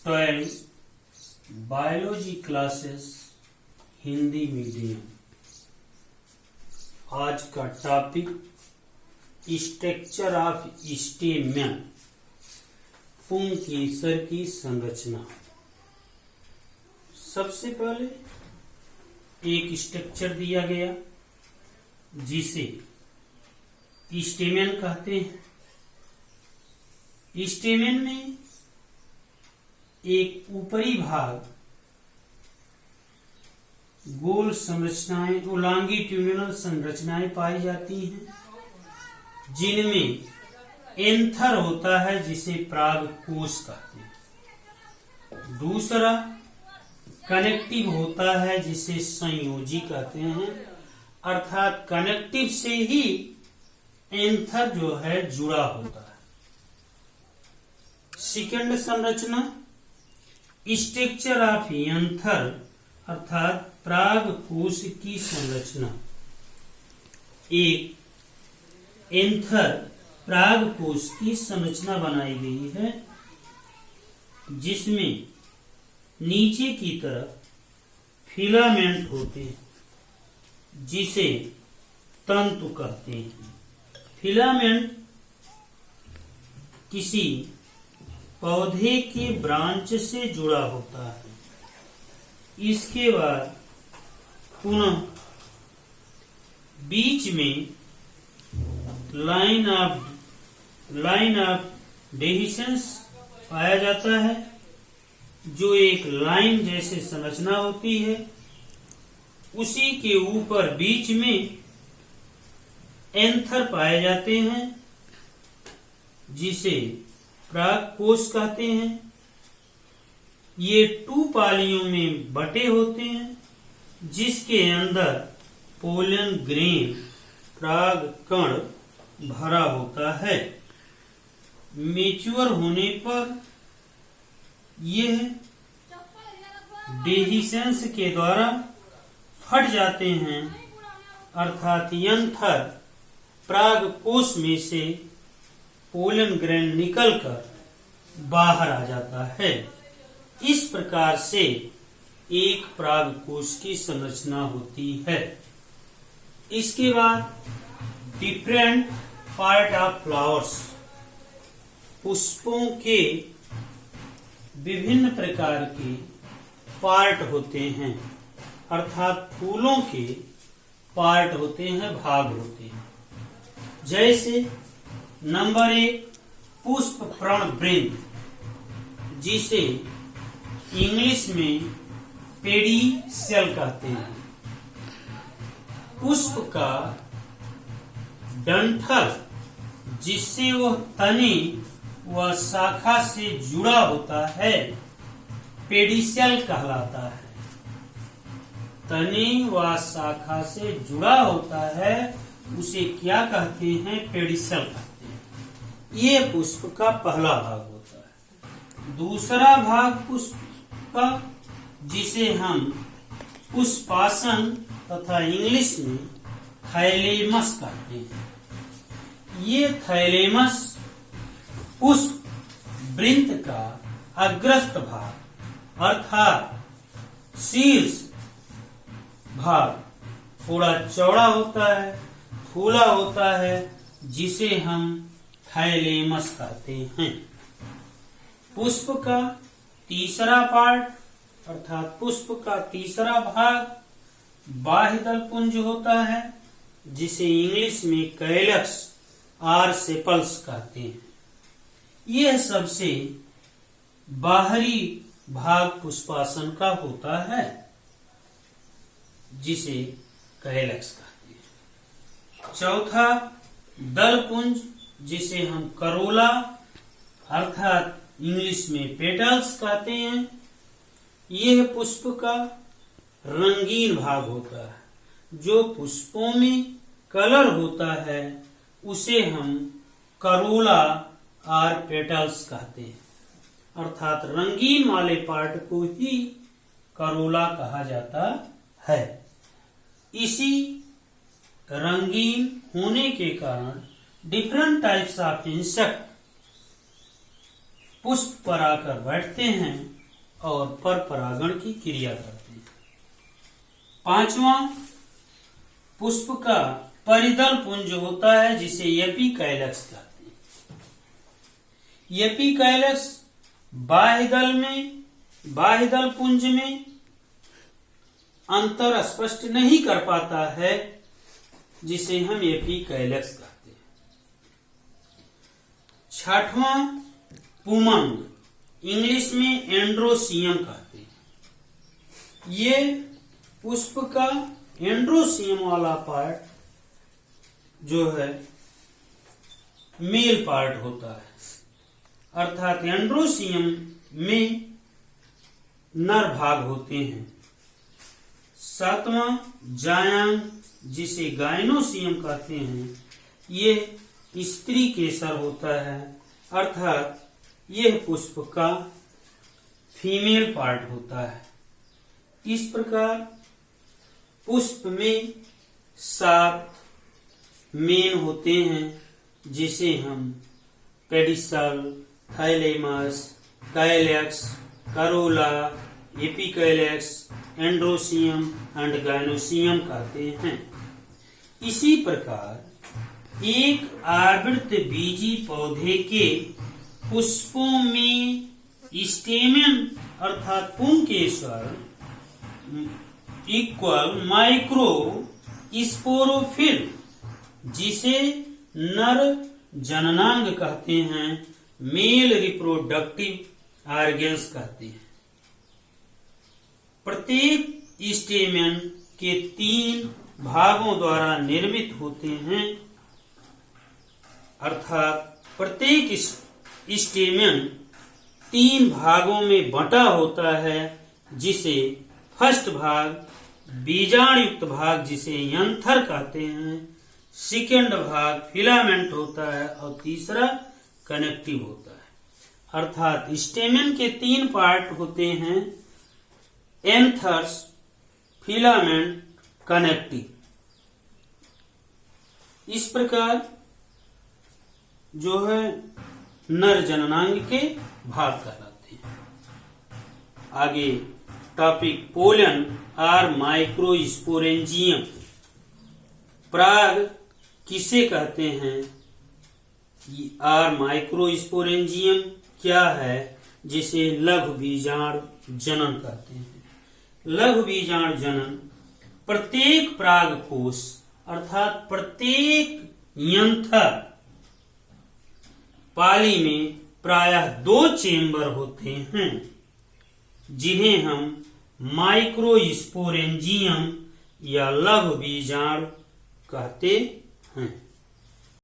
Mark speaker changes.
Speaker 1: 12 biology classes Hindi medium. आज का topic structure of stamen, पुंग केसर की संरचना। सबसे पहले एक स्ट्रक्चर दिया गया जिसे स्टेमेन कहते हैं। स्टेमेन में एक ऊपरी भाग गोल संरचनाएं, लॉन्गिट्यूडिनल संरचनाएं पाई जाती हैं, जिनमें एंथर होता है जिसे परागकोश कहते हैं। दूसरा कनेक्टिव होता है जिसे संयोजी कहते हैं, अर्थात कनेक्टिव से ही एंथर जो है जुड़ा होता है। सेकंड संरचना स्ट्रक्चर ऑफ एंथर अर्थात परागकोश की संरचना। एक एंथर परागकोश की संरचना बनाई गई है जिसमें नीचे की तरफ फिलामेंट होते हैं जिसे तंतु कहते हैं। फिलामेंट किसी पौधे के ब्रांच से जुड़ा होता है। इसके बाद पुनः बीच में लाइन ऑफ डेहिसेंस पाया जाता है, जो एक लाइन जैसे संरचना होती है। उसी के ऊपर बीच में एंथर पाए जाते हैं जिसे परागकोश कहते हैं। ये 2 पालियों में बटे होते हैं जिसके अंदर पोलन ग्रेन पराग कण भरा होता है। मैच्योर होने पर यह डेहिसेंस के द्वारा फट जाते हैं, अर्थात एंथर परागकोश में से पोलन ग्रेन निकलकर बाहर आ जाता है। इस प्रकार से एक परागकोश की संरचना होती है। इसके बाद डिफरेंट पार्ट ऑफ फ्लावर्स, पुष्पों के विभिन्न प्रकार के पार्ट होते हैं, अर्थात फूलों के पार्ट होते हैं, भाग होते हैं। जैसे नंबर 1 पुष्प पर्णवृंत, जिसे इंग्लिश में पेडिसेल कहते हैं। पुष्प का डंठल जिससे वह तने व शाखा से जुड़ा होता है पेडिसेल कहलाता है। तने व शाखा से जुड़ा होता है उसे क्या कहते हैं? पेडिसेल कहते हैं। ये पुष्प का पहला भाग होता है। दूसरा भाग पुष्प का, जिसे हम पुष्पासन तथा इंग्लिश में थाइलेमस कहते हैं। ये थाइलेमस पुष्प वृंत का अग्रस्त भाग अर्थात शीर्ष भाग थोड़ा चौड़ा होता है, फूला होता है, जिसे हम थाइलेमस कहते हैं। पुष्प का तीसरा पार्ट अर्थात पुष्प का तीसरा भाग बाह्यदल पुंज होता है, जिसे इंग्लिश में कैलक्स और सेपल्स कहते हैं। यह सबसे बाहरी भाग पुष्पासन का होता है, जिसे कैलक्स कहते हैं। चौथा दल पुंज, जिसे हम करोला अर्थात इंग्लिश में पेटल्स कहते हैं। यह पुष्प का रंगीन भाग होता है। जो पुष्पों में कलर होता है उसे हम करोला और पेटल्स कहते हैं, अर्थात रंगीन वाले पार्ट को ही करोला कहा जाता है। इसी रंगीन होने के कारण डिफरेंट टाइप्स ऑफ इंसेक्ट पुष्प पर आकर बैठते हैं और पर परागण की क्रिया करते हैं। पांचवा, पुष्प का परिदल पुंज होता है जिसे एपिकैलेक्स कहते हैं। एपिकैलेक्स बाह्य दल पुंज में अंतर स्पष्ट नहीं कर पाता है, जिसे हम एपिकैलेक्स कहते हैं। छठवां, पुमंग, इंग्लिश में एंड्रोसियम कहते हैं। ये पुष्प का एंड्रोसियम वाला पार्ट जो है मेल पार्ट होता है, अर्थात एंड्रोसियम में नर भाग होते हैं। सातवां, जायांग, जिसे गायनोसियम कहते हैं, ये स्त्री केसर होता है, अर्थात यह पुष्प का फीमेल पार्ट होता है। इस प्रकार पुष्प में 7 मेन होते हैं, जिसे हम pedicel, thalamus, calyx, corolla, epicalyx, androecium and gynoecium कहते हैं। इसी प्रकार एक आवृत बीजी पौधे के पुष्पों में स्टेमेन अर्थात पुंकेसर इक्वल माइक्रो स्पोरोफिल, जिसे नर जननांग कहते हैं, मेल रिप्रोडक्टिव ऑर्गन्स कहते हैं। प्रत्येक स्टेमेन के 3 भागों द्वारा निर्मित होते हैं, अर्थात प्रत्येक स्टेमेन 3 भागों में बंटा होता है, जिसे फर्स्ट भाग बीजाणु युक्त भाग जिसे यंथर कहते हैं, सेकेंड भाग फिलामेंट होता है और तीसरा कनेक्टिव होता है। अर्थात स्टेमेन के 3 पार्ट होते हैं, एंथर्स, फिलामेंट, कनेक्टिव। इस प्रकार जो है नर जननांग के भाग कहलाते हैं। आगे टॉपिक पोलन और माइक्रोस्पोरेंजियम। पराग किसे कहते हैं और माइक्रोस्पोरेंजियम क्या है, जिसे लघु बीजाणु जनन कहते हैं। लघु बीजाणु जनन प्रत्येक पराग कोश अर्थात प्रत्येक यंथर पाली में प्रायः 2 चेंबर होते हैं, जिन्हें हम माइक्रोस्पोरेंजियम या लघु बीजाणु कहते हैं।